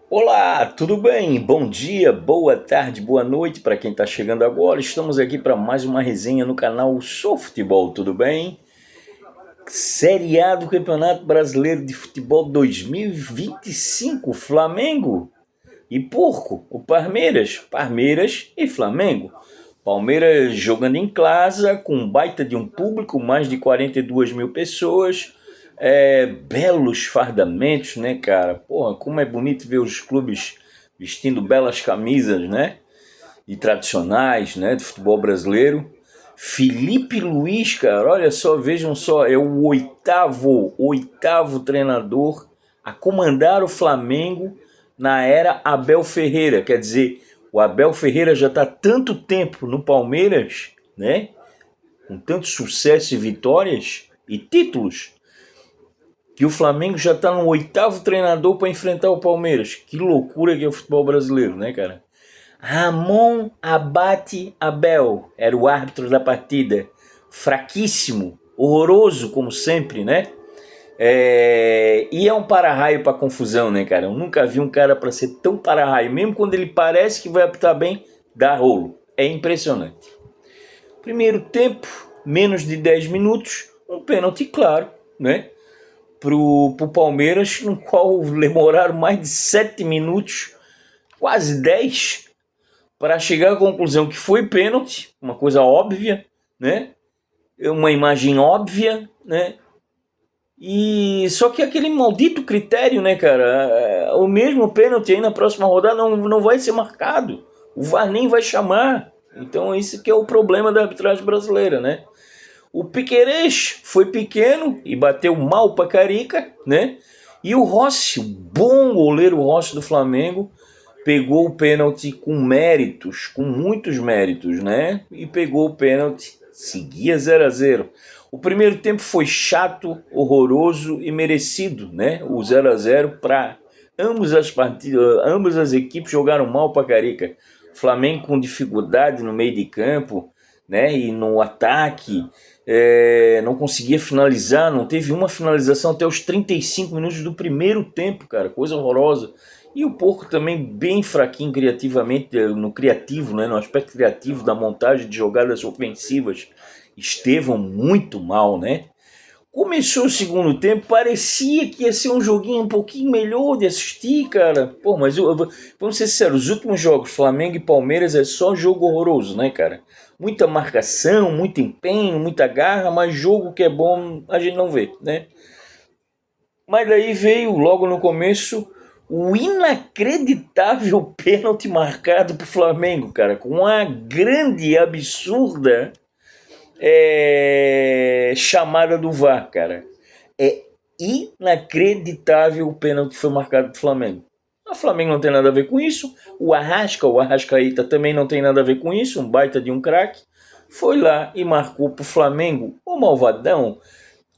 Olá, tudo bem? Bom dia, boa tarde, boa noite para quem está chegando agora. Estamos aqui para mais uma resenha no canal Sou Futebol, tudo bem? Série A do Campeonato Brasileiro de Futebol 2025, Flamengo e Porco, o Palmeiras e Flamengo. Palmeiras jogando em casa, com um baita de um público, mais de 42 mil pessoas. Belos fardamentos, né, cara? Porra, como é bonito ver os clubes vestindo belas camisas, né? E tradicionais, né, do futebol brasileiro. Felipe Luiz, cara, olha só, vejam só, é o oitavo treinador a comandar o Flamengo na era Abel Ferreira. Quer dizer, o Abel Ferreira já está tanto tempo no Palmeiras, né? Com tanto sucesso e vitórias e títulos, que o Flamengo já está no oitavo treinador para enfrentar o Palmeiras. Que loucura que é o futebol brasileiro, né, cara? Ramon Abate Abel era o árbitro da partida. Fraquíssimo, horroroso, como sempre, né? E é um para-raio para confusão, né, cara? Eu nunca vi um cara para ser tão para-raio. Mesmo quando ele parece que vai apitar bem, dá rolo. É impressionante. Primeiro tempo, menos de 10 minutos, um pênalti claro, né? Pro Palmeiras, no qual demoraram mais de 7 minutos, quase 10, para chegar à conclusão que foi pênalti, uma coisa óbvia, né? Uma imagem óbvia, né? E só que aquele maldito critério, né, cara? O mesmo pênalti aí na próxima rodada não vai ser marcado. O VAR nem vai chamar. Então isso que é o problema da arbitragem brasileira, né? O Piquerez foi pequeno e bateu mal pra Carica, né? E o Rossi, o bom goleiro Rossi do Flamengo, pegou o pênalti com méritos, com muitos méritos, né? E pegou o pênalti, seguia 0-0. O primeiro tempo foi chato, horroroso e merecido, né? O 0-0 para ambas as partidas, ambas as equipes jogaram mal para Carica. Flamengo com dificuldade no meio de campo, né? E no ataque, não conseguia finalizar, não teve uma finalização até os 35 minutos do primeiro tempo, cara, coisa horrorosa. E o Porco também bem fraquinho criativamente, no criativo, né, no aspecto criativo da montagem de jogadas ofensivas. Estevão muito mal, né? Começou o segundo tempo, parecia que ia ser um joguinho um pouquinho melhor de assistir, cara. Pô, mas vamos ser sinceros, os últimos jogos, Flamengo e Palmeiras, é só jogo horroroso, né, cara? Muita marcação, muito empenho, muita garra, mas jogo que é bom a gente não vê, né? Mas daí veio, logo no começo, o inacreditável pênalti marcado pro Flamengo, cara, com uma grande e absurda chamada do VAR, cara. É inacreditável o pênalti que foi marcado pro Flamengo. O Flamengo não tem nada a ver com isso. O Arrascaeta também não tem nada a ver com isso, um baita de um craque. Foi lá e marcou pro Flamengo, o malvadão,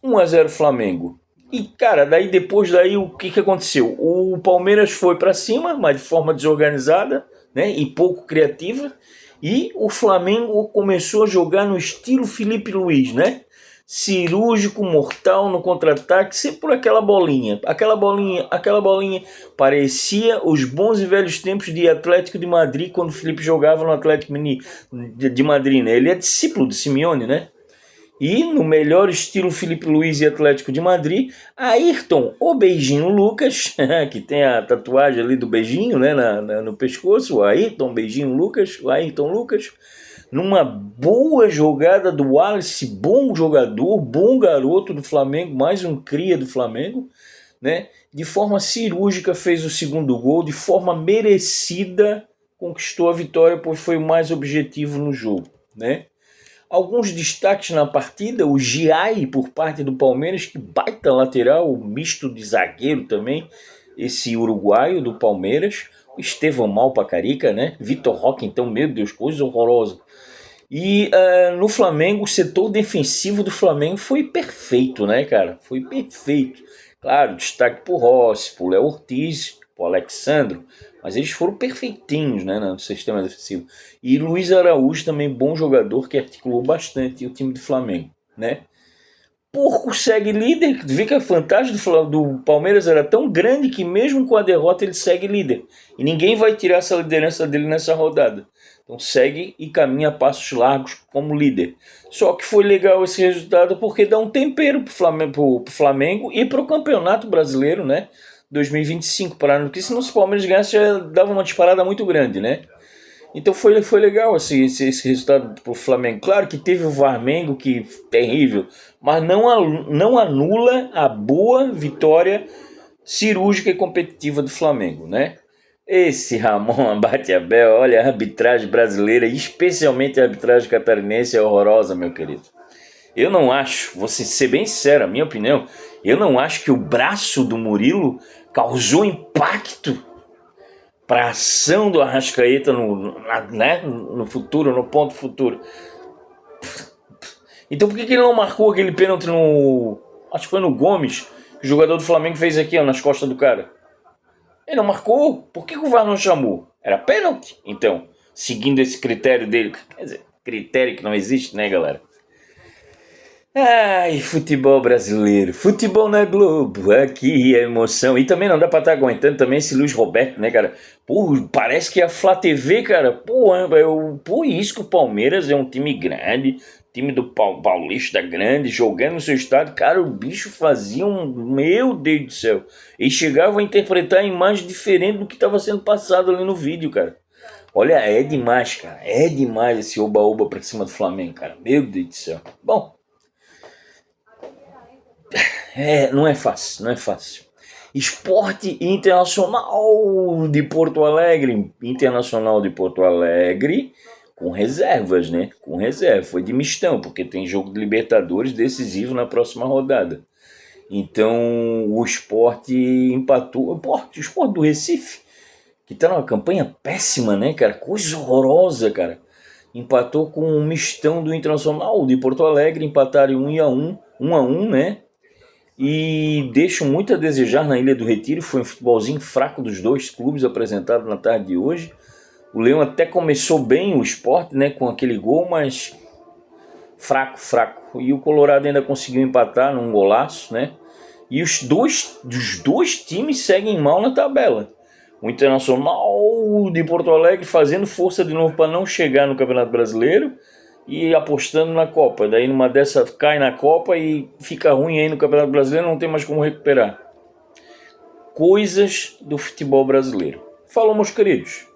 1-0 Flamengo. E, cara, depois o que aconteceu? O Palmeiras foi para cima, mas de forma desorganizada, né, e pouco criativa, e o Flamengo começou a jogar no estilo Felipe Luiz, né? Cirúrgico, mortal no contra-ataque, sempre por aquela bolinha. Aquela bolinha. Parecia os bons e velhos tempos de Atlético de Madrid, quando o Felipe jogava no Atlético de Madrid, né? Ele é discípulo de Simeone, né? E, no melhor estilo Felipe Luiz e Atlético de Madrid, Ayrton, o Beijinho Lucas, que tem a tatuagem ali do beijinho, né, no pescoço, o Ayrton, Beijinho Lucas, o Ayrton Lucas, numa boa jogada do Wallace, bom jogador, bom garoto do Flamengo, mais um cria do Flamengo, né, de forma cirúrgica fez o segundo gol, de forma merecida conquistou a vitória, pois foi o mais objetivo no jogo, né. Alguns destaques na partida, o Giai por parte do Palmeiras, que baita lateral, misto de zagueiro também, esse uruguaio do Palmeiras, o Estevão mal pra Carica, né? Vitor Roque, então, meu Deus, coisa horrorosa. E no Flamengo, o setor defensivo do Flamengo foi perfeito, né, cara? Foi perfeito. Claro, destaque pro Rossi, pro Léo Ortiz, pro Alexandro, mas eles foram perfeitinhos, né, no sistema defensivo. E Luiz Araújo também, bom jogador, que articulou bastante o time do Flamengo, né? Porco segue líder. Vê que a vantagem do Palmeiras era tão grande que mesmo com a derrota ele segue líder. E ninguém vai tirar essa liderança dele nessa rodada. Então segue e caminha a passos largos como líder. Só que foi legal esse resultado porque dá um tempero pro Flamengo e pro Campeonato Brasileiro, né? 2025, porque se o Palmeiras ganhasse já dava uma disparada muito grande, né? Então foi legal esse resultado pro Flamengo. Claro que teve o Varmengo, que terrível, mas não anula a boa vitória cirúrgica e competitiva do Flamengo, né? Esse Ramon Abate Abel, olha, a arbitragem brasileira, especialmente a arbitragem catarinense, é horrorosa, meu querido. Eu não acho, vou ser bem sincero, a minha opinião, eu não acho que o braço do Murilo causou impacto para a ação do Arrascaeta no futuro, no ponto futuro. Então por que ele não marcou aquele pênalti no... Acho que foi no Gomes, que o jogador do Flamengo fez aqui, ó, nas costas do cara. Ele não marcou? Por que o VAR não chamou? Era pênalti. Então, seguindo esse critério dele, quer dizer, critério que não existe, né, galera? Ai, futebol brasileiro, futebol na Globo, aqui é emoção. E também não dá pra estar aguentando também esse Luiz Roberto, né, cara? Pô, parece que a Flá TV, cara, pô, isso que o Palmeiras é um time grande, time do Paulista grande, jogando no seu estado, cara, o bicho fazia meu Deus do céu. E chegava a interpretar a imagem diferente do que estava sendo passado ali no vídeo, cara. Olha, é demais, cara, é demais esse oba-oba pra cima do Flamengo, cara, meu Deus do céu. Bom, não é fácil, não é fácil. Esporte Internacional de Porto Alegre. Internacional de Porto Alegre com reservas, né? Com reserva. Foi de mistão, porque tem jogo de Libertadores decisivo na próxima rodada. Então o Sport empatou. O Sport do Recife, que tá numa campanha péssima, né, cara? Coisa horrorosa, cara. Empatou com um mistão do Internacional de Porto Alegre. Empataram 1-1, né? E deixam muito a desejar na Ilha do Retiro. Foi um futebolzinho fraco dos dois clubes apresentado na tarde de hoje. O Leão até começou bem o Sport, né, com aquele gol, mas fraco. E o Colorado ainda conseguiu empatar num golaço, né? E os dois times seguem mal na tabela. O Internacional de Porto Alegre fazendo força de novo para não chegar no Campeonato Brasileiro e apostando na Copa. Daí numa dessa cai na Copa e fica ruim aí no Campeonato Brasileiro, não tem mais como recuperar. Coisas do futebol brasileiro. Falou, meus queridos.